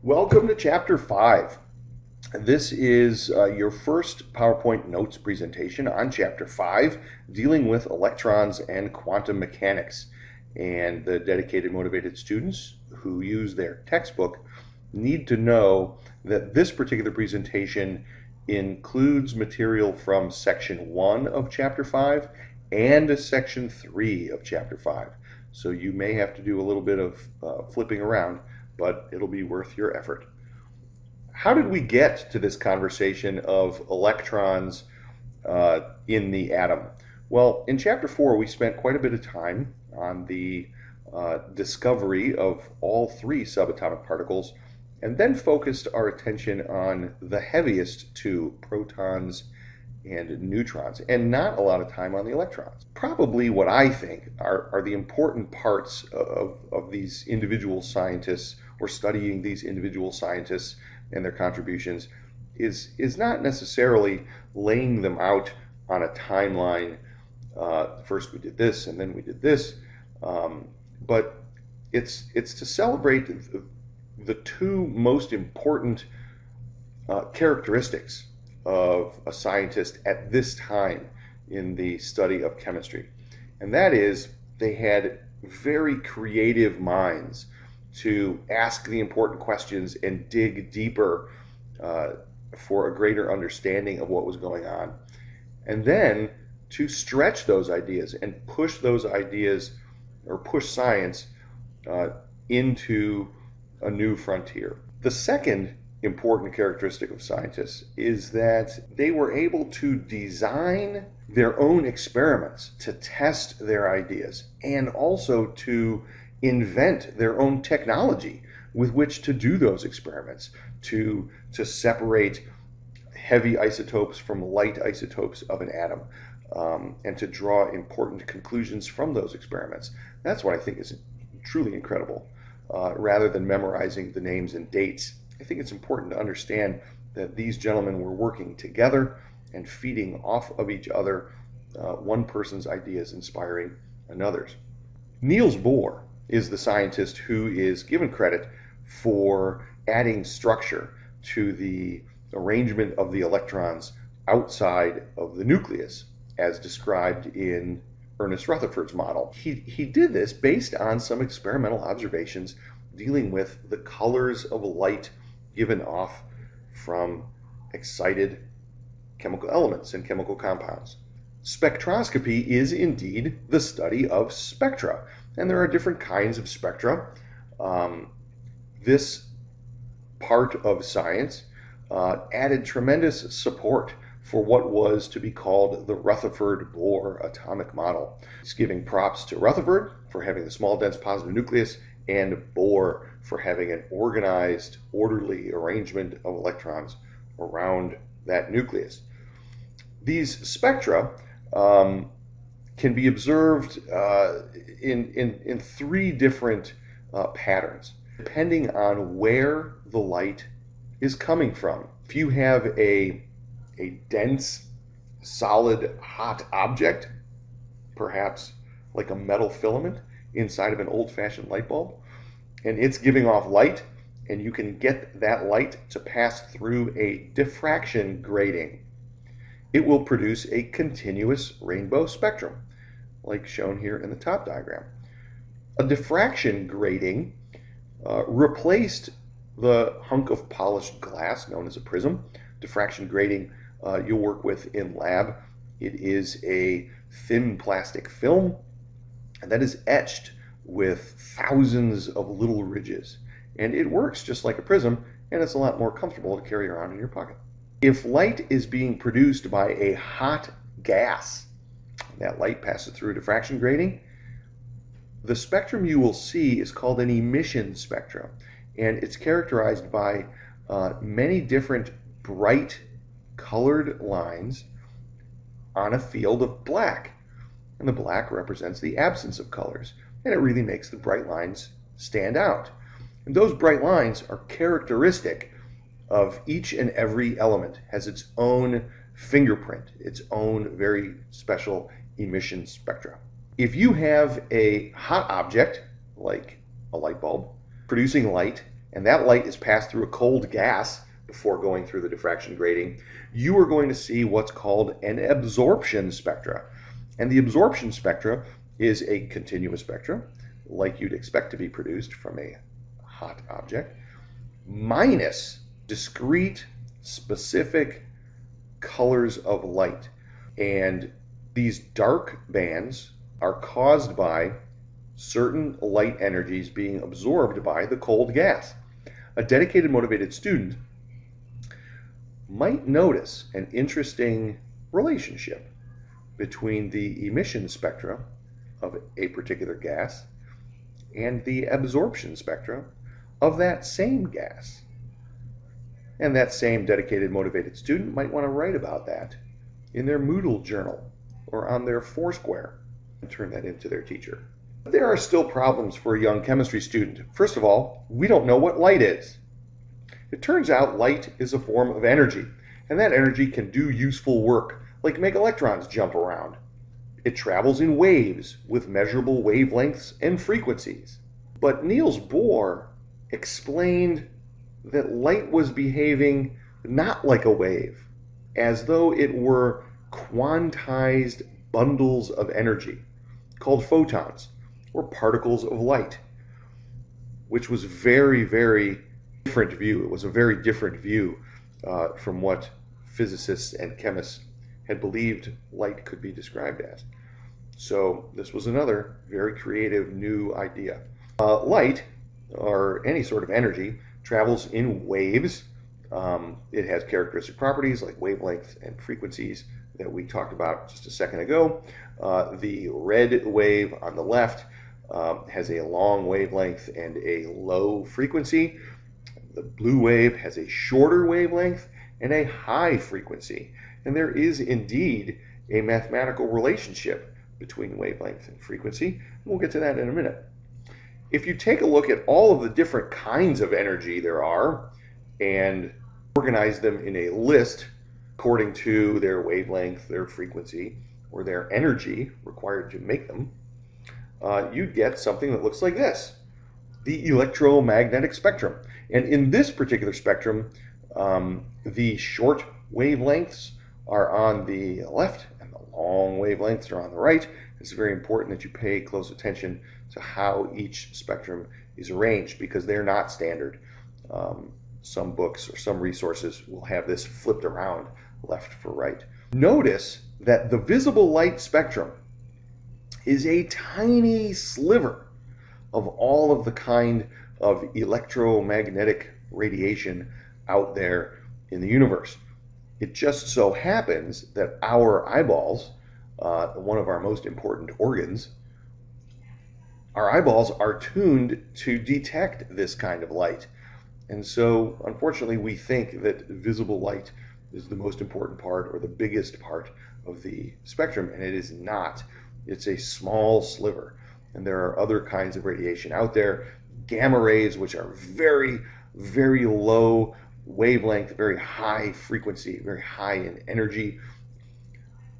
Welcome to Chapter 5. This is your first PowerPoint notes presentation on Chapter 5, dealing with electrons and quantum mechanics. And the dedicated, motivated students who use their textbook need to know that this particular presentation includes material from Section 1 of Chapter 5 and Section 3 of Chapter 5. So you may have to do a little bit of flipping around, but it'll be worth your effort. How did we get to this conversation of electrons in the atom? Well, in Chapter 4, we spent quite a bit of time on the discovery of all three subatomic particles, and then focused our attention on the heaviest two, protons and neutrons, and not a lot of time on the electrons. Probably what I think are the important parts of these individual scientists, or studying these individual scientists and their contributions, is not necessarily laying them out on a timeline. First we did this, and then we did this, but it's to celebrate the two most important characteristics of a scientist at this time in the study of chemistry. And that is, they had very creative minds to ask the important questions and dig deeper for a greater understanding of what was going on. And then to stretch those ideas and push those ideas, or push science into a new frontier. The second important characteristic of scientists is that they were able to design their own experiments to test their ideas, and also to invent their own technology with which to do those experiments, to separate heavy isotopes from light isotopes of an atom, and to draw important conclusions from those experiments. That's what I think is truly incredible. Rather than memorizing the names and dates, I think it's important to understand that these gentlemen were working together and feeding off of each other, one person's ideas inspiring another's. Niels Bohr is the scientist who is given credit for adding structure to the arrangement of the electrons outside of the nucleus, as described in Ernest Rutherford's model. He did this based on some experimental observations dealing with the colors of light given off from excited chemical elements and chemical compounds. Spectroscopy is indeed the study of spectra, and there are different kinds of spectra. This part of science added tremendous support for what was to be called the Rutherford-Bohr atomic model. It's giving props to Rutherford for having the small dense positive nucleus, and Bohr for having an organized, orderly arrangement of electrons around that nucleus. These spectra can be observed in three different patterns, depending on where the light is coming from. If you have a dense, solid, hot object, perhaps like a metal filament inside of an old-fashioned light bulb, and it's giving off light, and you can get that light to pass through a diffraction grating, it will produce a continuous rainbow spectrum, like shown here in the top diagram. A diffraction grating replaced the hunk of polished glass known as a prism. Diffraction grating you'll work with in lab. It is a thin plastic film that is etched with thousands of little ridges, and it works just like a prism, and it's a lot more comfortable to carry around in your pocket. If light is being produced by a hot gas, that light passes through a diffraction grating, the spectrum you will see is called an emission spectrum, and it's characterized by many different bright colored lines on a field of black, and the black represents the absence of colors, and it really makes the bright lines stand out. And those bright lines are characteristic of each and every element, has its own fingerprint, its own very special emission spectra. If you have a hot object, like a light bulb, producing light and that light is passed through a cold gas before going through the diffraction grating, you are going to see what's called an absorption spectra. And the absorption spectra is a continuous spectrum, like you'd expect to be produced from a hot object, minus discrete, specific colors of light. And these dark bands are caused by certain light energies being absorbed by the cold gas. A dedicated, motivated student might notice an interesting relationship between the emission spectra of a particular gas and the absorption spectra of that same gas. And that same dedicated, motivated student might want to write about that in their Moodle journal or on their Foursquare and turn that into their teacher. But there are still problems for a young chemistry student. First of all, we don't know what light is. It turns out light is a form of energy, and that energy can do useful work, like make electrons jump around. It travels in waves with measurable wavelengths and frequencies. But Niels Bohr explained that light was behaving not like a wave, as though it were quantized bundles of energy called photons, or particles of light, which was very, very different view. It was a very different view from what physicists and chemists had believed light could be described as. So this was another very creative new idea. Light, or any sort of energy, travels in waves. It has characteristic properties like wavelength and frequencies that we talked about just a second ago. The red wave on the left has a long wavelength and a low frequency. The blue wave has a shorter wavelength and a high frequency. And there is indeed a mathematical relationship between wavelength and frequency. We'll get to that in a minute. If you take a look at all of the different kinds of energy there are and organize them in a list according to their wavelength, their frequency, or their energy required to make them, you'd get something that looks like this, the electromagnetic spectrum. And in this particular spectrum, the short wavelengths are on the left and the long wavelengths are on the right. It's very important that you pay close attention to how each spectrum is arranged because they're not standard. Some books or some resources will have this flipped around left for right. Notice that the visible light spectrum is a tiny sliver of all of the kind of electromagnetic radiation out there in the universe. It just so happens that our eyeballs, one of our most important organs, our eyeballs are tuned to detect this kind of light. And so, unfortunately, we think that visible light is the most important part or the biggest part of the spectrum, and it is not. It's a small sliver. And there are other kinds of radiation out there, gamma rays, which are very, very low wavelength, very high frequency, very high in energy.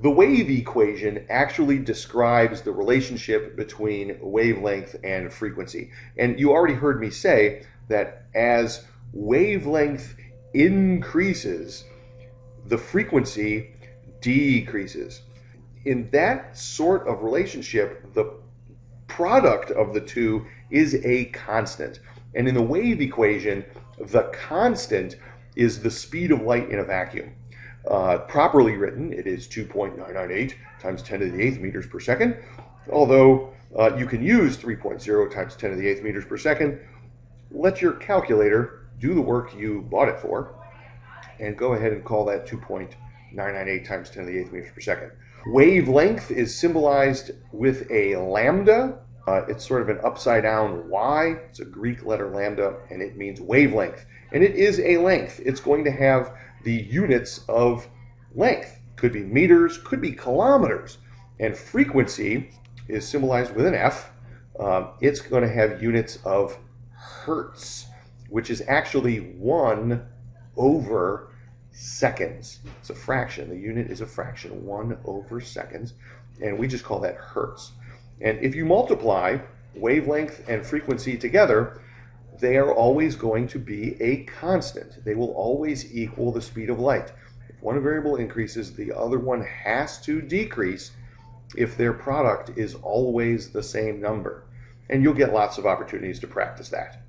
The wave equation actually describes the relationship between wavelength and frequency. And you already heard me say that as wavelength increases, the frequency decreases. In that sort of relationship, the product of the two is a constant. And in the wave equation, the constant is the speed of light in a vacuum. Properly written, it is 2.998 times 10 to the 8th meters per second, although you can use 3.0 times 10 to the 8th meters per second. Let your calculator do the work you bought it for, and go ahead and call that 2.998 times 10 to the 8th meters per second. Wavelength is symbolized with a lambda. It's sort of an upside down Y. It's a Greek letter lambda, and it means wavelength. And it is a length. It's going to have the units of length. Could be meters, could be kilometers. And frequency is symbolized with an F. It's going to have units of hertz, which is actually 1 over seconds. It's a fraction. The unit is a fraction, 1 over seconds. And we just call that hertz. And if you multiply wavelength and frequency together, they are always going to be a constant. They will always equal the speed of light. If one variable increases, the other one has to decrease if their product is always the same number. And you'll get lots of opportunities to practice that.